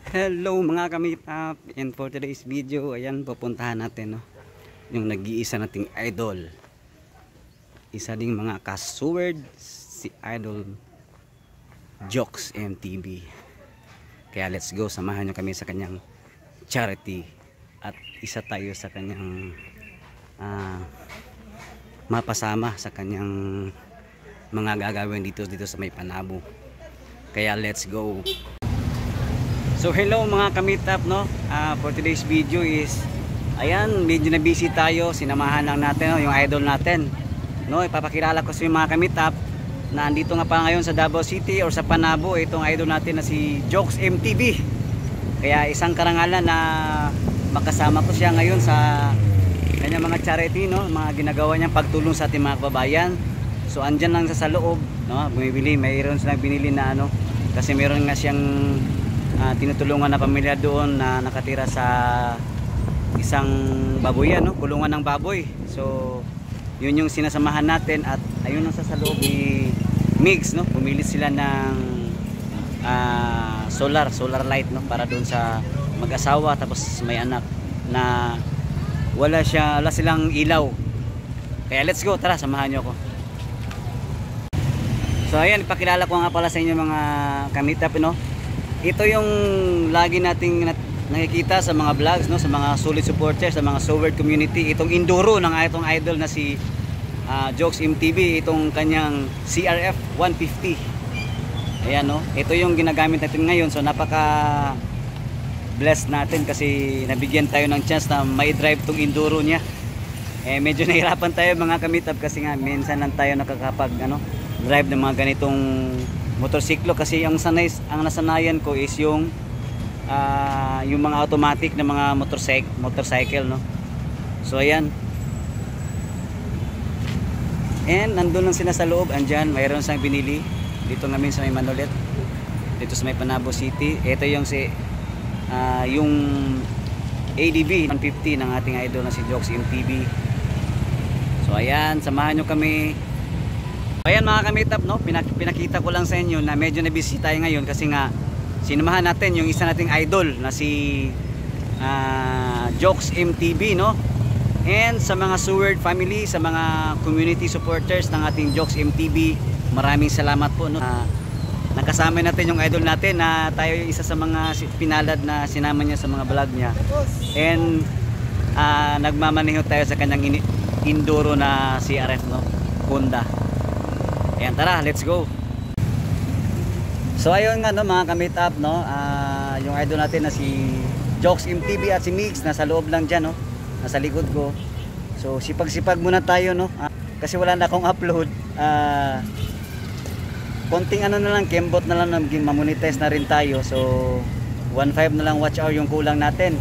Hello mga ka-meet up, and for today's video, ayan, pupuntahan natin, no, yung nag-iisa nating idol. Isa ding mga kasuwerd, si Idol Jokes MTV. Kaya let's go, samahan nyo kami sa kanyang charity. At isa tayo sa kanyang mapasama sa kanyang mga gagawin dito sa may Panabo. Kaya let's go. So hello mga ka-meet up, no. For today's video is, ayan, medyo na busy tayo. Sinamahan lang natin, no, yung idol natin, no. Ipapakilala ko sa mga ka-meet up na andito nga pa ngayon sa Davao City or sa Panabo, itong idol natin na si Jokes MTV. Kaya isang karangalan na makasama ko siya ngayon sa kanyang mga charity, no, mga ginagawa niyang pagtulong sa ating mga kababayan. So andyan lang sa loob, no, bumibili, mayroon silang binili na ano, kasi mayroon nga siyang tinutulungan na pamilya doon na nakatira sa isang baboyan, no, kulungan ng baboy. So yun yung sinasamahan natin, at ayun ang sa loob ni Migs, no, pumili sila ng solar light, no, para doon sa mag-asawa tapos may anak na wala silang ilaw. Kaya let's go, tara, samahan nyo ako. So ayan, ipakilala ko nga pala sa inyo mga ka-meet up, no. Ito yung lagi nating nakikita sa mga vlogs, no, sa mga solid supporters, sa mga Sowerd community. Itong enduro ng itong idol na si Jokes MTV, itong kanyang CRF 150. Ayan, no, ito yung ginagamit natin ngayon. So napaka blessed natin kasi nabigyan tayo ng chance na may drive tong enduro niya. Medyo nahirapan tayo mga ka-meet up kasi nga minsan lang tayo nakakapag drive ng mga ganitong motorsiklo, kasi ang nasanayan ko is yung mga automatic na mga motorcycle, no. So ayan, and nandun lang sila sa loob. Andyan, mayroon siyang binili dito namin sa may Manolet, dito sa may Panabo City. Ito yung yung ADB 150 ng ating idol na si Jokes MTV. So ayan, samahan nyo kami. Ayan mga ka-meet up, no, pinakita ko lang sa inyo na medyo na busy tayo ngayon kasi nga sinamahan natin yung isa nating idol na si Jokes MTV, no. And sa mga Sowerd family, sa mga community supporters ng ating Jokes MTV, maraming salamat po, no. Nakasama natin yung idol natin na tayo isa sa mga pinalad na sinama niya sa mga vlog niya. And nagmamaneho tayo sa kanyang enduro na CRF, no, Honda. Ayan, tara, let's go. So ayun nga, no, mga ka-meet up, no, yung idol natin na si Jokes MTV at si Migs nasa loob lang dyan, no, nasa likod ko. So sipag-sipag muna tayo, no, kasi wala na akong upload. Konting na lang, kembot na lang, mamonetize na rin tayo. So 1.5 na lang watch hour yung kulang natin.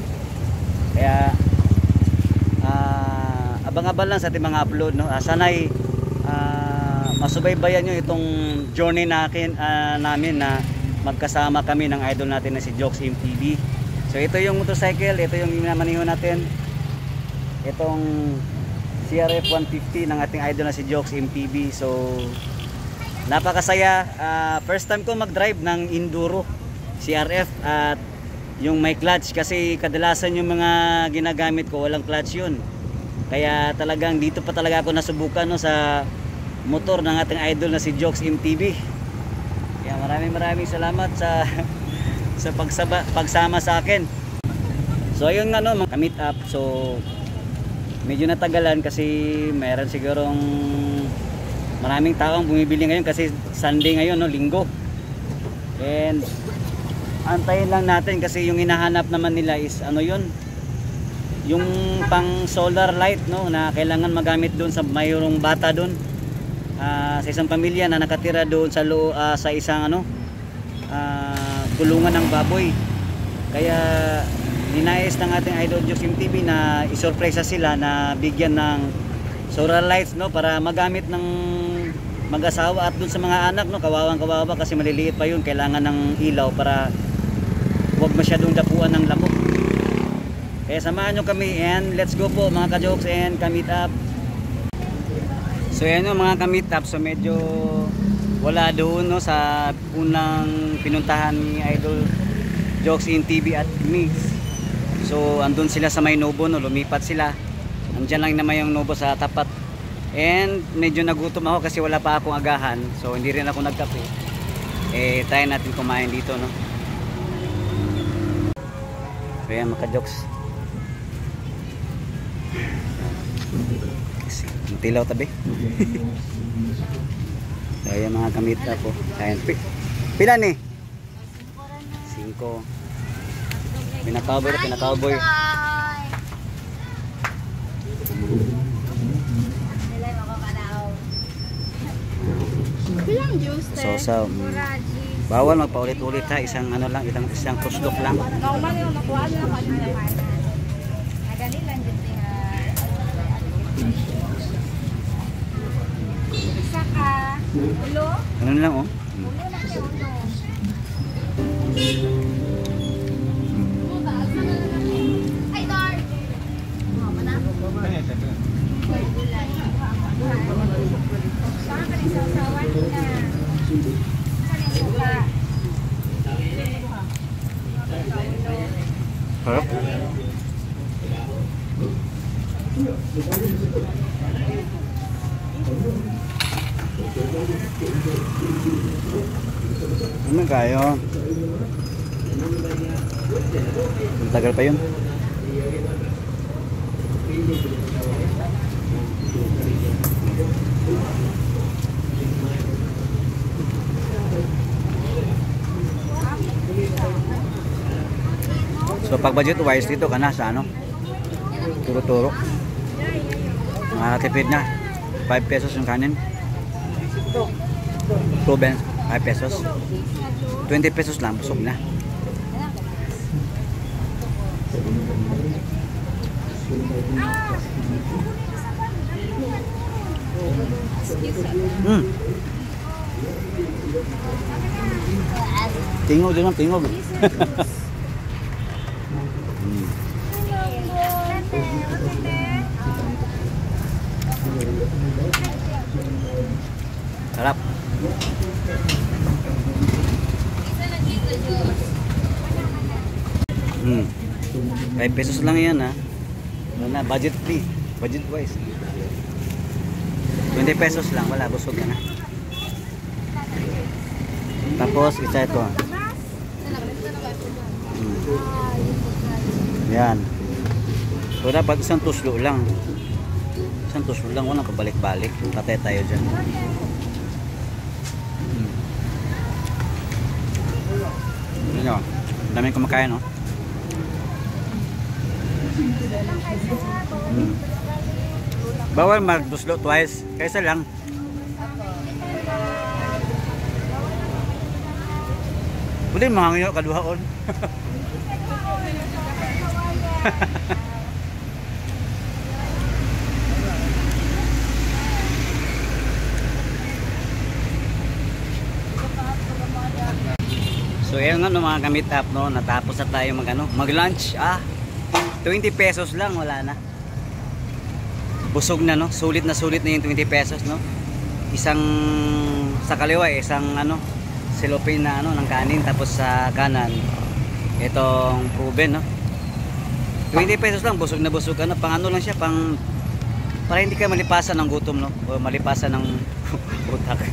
Kaya abang-abang lang sa ating mga upload, no. Sana'y masubaybayan nyo itong journey namin na magkasama kami ng idol natin na si Jokes MTV. So ito yung motorcycle, ito yung minamaniho natin, itong CRF 150 ng ating idol na si Jokes MTV. So napakasaya. First time ko mag-drive ng enduro CRF at yung may clutch, kasi kadalasan yung mga ginagamit ko walang clutch yun. Kaya talagang dito pa talaga ako nasubukan, no, sa motor ng ating idol na si Jokes MTV. Kaya maraming salamat sa pagsama sa akin. So ayun nga, no, mga ka-meet up. So medyo natagalan kasi mayroon sigurong maraming taong bumibili ngayon kasi Sunday ngayon, no, Linggo. And antayin lang natin kasi yung hinahanap naman nila is yung pang solar light, no, na kailangan magamit doon sa mayroong bata doon. Sa isang pamilya na nakatira doon sa isang kulungan ng baboy. Kaya ninais ng ating idol Jokes MTV na isurpresa sila na bigyan ng solar lights, no, para magamit ng mag-asawa at doon sa mga anak, no, kawawa kasi maliliit pa yun, kailangan ng ilaw para huwag masyadong dapuan ng lamok. Kaya samahan nyo kami and let's go po mga ka-jokes and ka-meet up. So yan yung mga ka-meet up. So medyo wala doon, no, sa unang pinuntahan ni Idol Joxin TV at Mix. So andun sila sa may Nobo, no, lumipat sila. Andyan lang naman yung Nobo sa tapat. And medyo nagutom ako kasi wala pa akong agahan. So hindi rin ako nagkape. Try natin kumain dito, no. So yan mga ka-Jox. Tilaw tabi. So yan mga kamita po. Ayan. Pila ni? 5. Pinakawboy na pinakawboy. Bilang juice So, bawal magpaulit-ulit ha. Isang ano lang, isang tusdok lang. normal yung makuha nila pa din naman. Madali lang din isa ka ulo. Ano lang oh. Ulo lang kayo ulo. Ay, Dar! Mana? Gulay. Saan ka rin sasawan na? Saan yung suka? Harap. Ano kayo? Tagal pa yun. So pag budget wise dito ka na sa ano? Turo-turo. Makakatipid na. 5 pesos yung kanin. Proven 5 pesos. 20 pesos lang busog na. Tingog din ang tingog. Sarap. Hmm. 5 pesos lang yan ha. Wala, budget free. Budget wise. 20 pesos lang. Wala, busog ka na. Tapos, isa ito. Yan. So, dapat isang tuslo lang. Isang tuslo lang. Walang pabalik-balik. Patay tayo dyan. Ano? Daming kumakain, no? Bawal magduslo twice. Kaysa lang. Pwede mahangyo kaduhaon. So ayun nga no, mga kamit up no, natapos na tayo mag-lunch. 20 pesos lang, wala na. Busog na no, sulit na yung 20 pesos no. Isang sa kaliwa, isang cellophane na ng kanin, tapos sa kanan itong proven no. 20 pesos lang, busog na busog ka na. Pang lang siya, para hindi ka malipasan ng gutom no, o malipasan ng utak.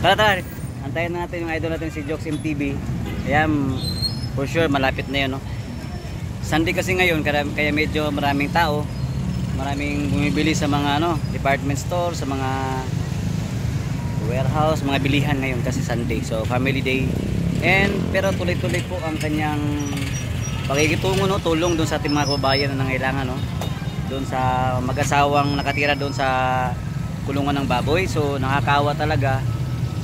Tara, antayin natin yung idol natin si Joxin TV. Ayan, for sure malapit na yun no. Sunday kasi ngayon, kaya medyo maraming tao, maraming bumibili sa mga department store, sa mga warehouse, mga bilihan ngayon kasi Sunday. So family day. Pero tuloy-tuloy po ang kanyang pakikitungo no, tulong doon sa ating mga kababayan na nangailangan no. Doon sa mag-asawang nakatira doon sa kulungan ng baboy. So nakakaawa talaga.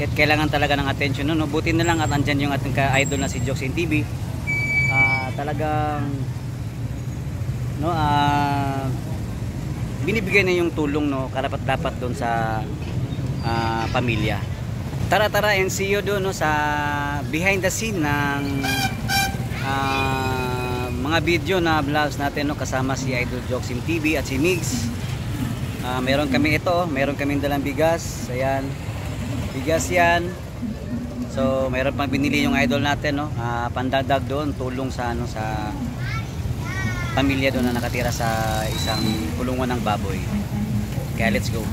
At kailangan talaga ng attention no. Buti na lang at andyan yung ating ka-idol na si Joxin TV. Talagang binibigay na yung tulong no, karapat-dapat doon sa pamilya. Tara and see you doon no, sa behind the scene ng mga video na vlogs natin no, kasama si Idol Joxin TV at si Migs. Meron kami meron kaming dalang bigas. Ayan, bigas yan. So mayroon pang binili yung idol natin, no? Pandagdag doon, tulong sa ano, sa pamilya doon na nakatira sa isang kulungan ng baboy. Kaya let's go.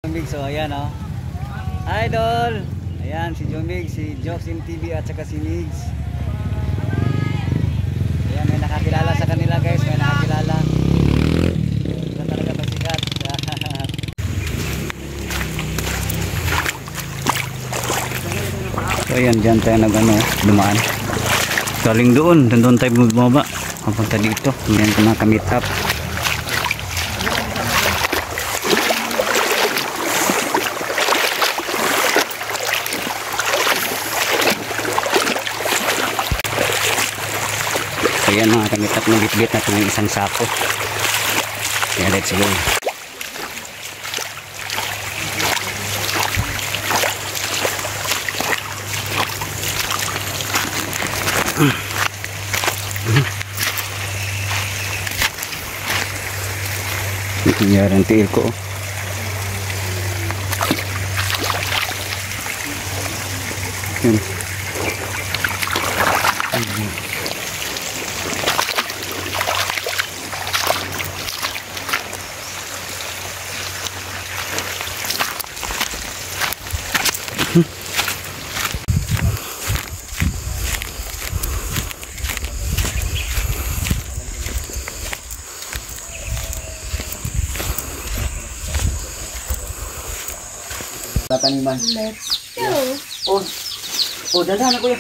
Jomig, so ayan, oh. Idol! Ayan si Jomig, si Joksim TV at saka si Migs. Ayan, may nakakilala sa kanila guys, may nakakilala. Ito talaga pasikat. So ayan, dyan tayo dumaan. Galing doon tayo bumaba. Papunta dito, ayan ko na-meet up. So yan mga ka-meet up, nabitbit natin yung isang sako. Kaya let's go. Nangyari ang tiil ko. Yun. Taniman. Let's go. Dandahan na kuya.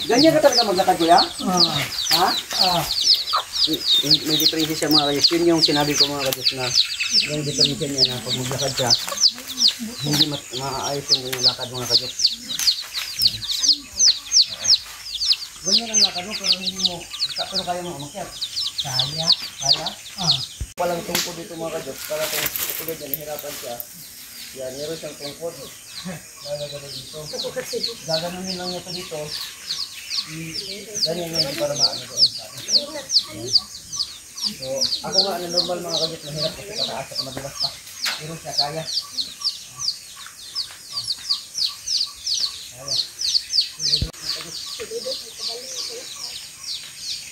Ganyan ka talaga maglakad kuya? Ha? May diferensya siya mga kajus. Yun yung sinabi ko mga kajus na yung diferensya niya na pag maglakad siya, hindi maaayos yung lakad mga kajus. Ganyan ang lakad mo pero hindi mo, pero kaya mo umakyat. Kaya? Walang tungkod dito mga kajus. Para kung tulad niya, nahirapan siya. Yan, meron siyang tungkod. Gagano dito. Gaganunin lang niya ito dito. Ganyan yan para maano doon sa akin. So, ako nga na normal mga kajut, mahirap kasi pataas at madulas pa. Pero siya kaya. Kaya.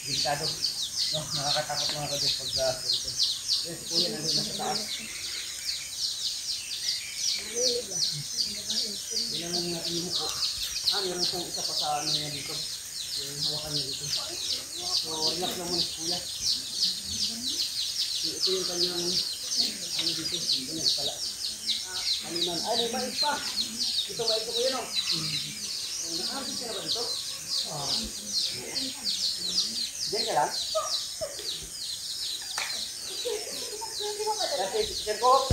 Delikado. No, nakakatakot mga kajut pag dito. Kasi si kuya nandun na sa taas. Kailangan natin yung muko. Meron siyang isa pa sa ano niya dito. Yung hawakan niya dito. So, relax lang muna si kuya. Ito yung kanyang ano dito. Ito niya pala. Kaniman. Ay, may bait pa. Ito ba ito kuya no? Nakahapit ka na ba dito? Diyan ka lang? Kasi, sir ko.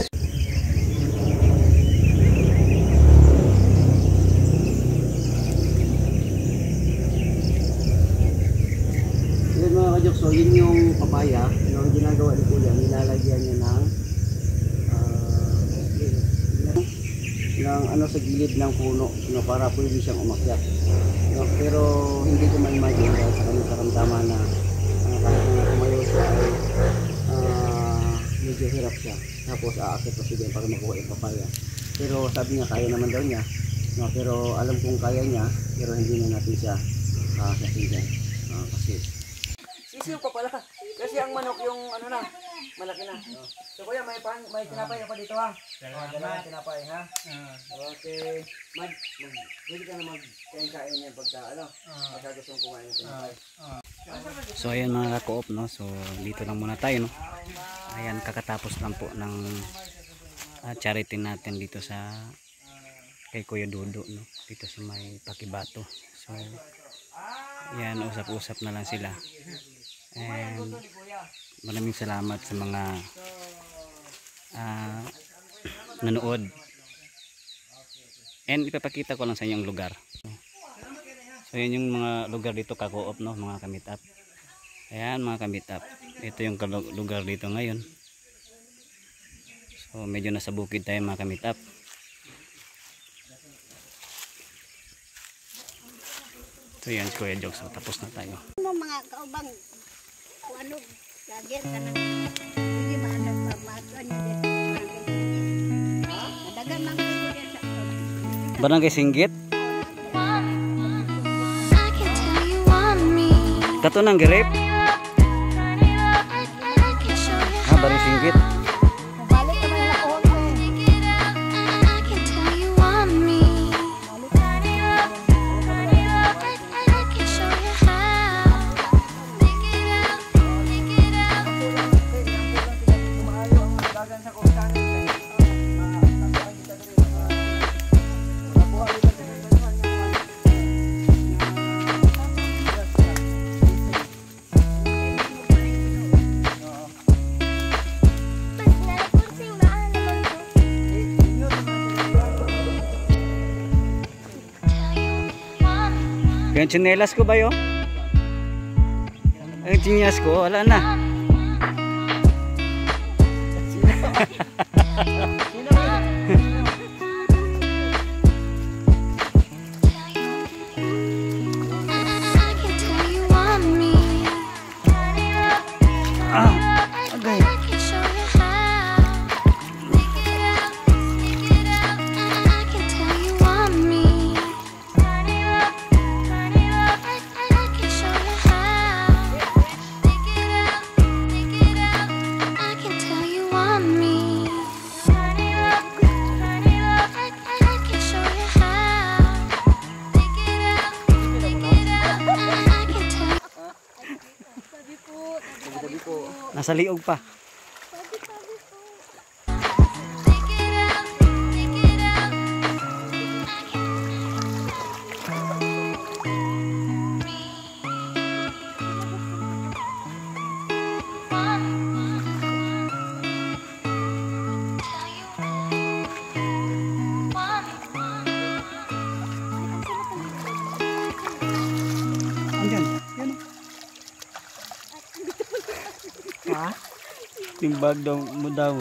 So yun yung papaya, yung ginagawa ni kuya, nilalagyan niya ng ano sa gilid ng puno, para pwede siyang umakyat. Pero hindi ko ma-imagine dahil sa kanyang karamdaman na kahit na tumayo siya ay medyo hirap siya. Tapos aakit pa siya para makuha yung papaya. Pero sabi niya kaya naman daw niya. Pero alam kong kaya niya, pero hindi na natin siya sasabihan. Kasi sisiw pa pala. Kasi ang manok yung ano na, malaki na. So kuya, may tinapay pa dito ha. Dalawang tinapay ha. Okay. Pwede ka na magkain-kain yan pagka pagka gusto mong kumain ng tinapay. So ayan mga ka-co-op, no. So dito lang muna tayo, no. Ayan, kakatapos lang po ng charity natin dito sa kay Kuya Dodo, no. Dito sa may Pakibato. So ayan, usap-usap na lang sila. And maraming salamat sa mga nanood. And ipapakita ko lang sa inyo yung lugar. So yan yung mga lugar dito ka-co-op, no, mga ka-meet up. Ayan mga ka-meet up. Ito yung lugar dito ngayon. So medyo nasa bukid tayo mga ka-meet up. So yan si Kuya Jokes. So tapos na tayo. Mga kaubang ano, lagi ka na hindi maanag mamatuan niya dito. Madagan lang ko sa Barangay Singgit? Kato nang girip. Ah, bari singgit. Nabalik ka man na ako. Yung tsinelas ko ba yun? Ang tsinelas ko, wala na. Okay. Nasa liog pa. Andyan, yan. Ha? Yung bag daw mo daw.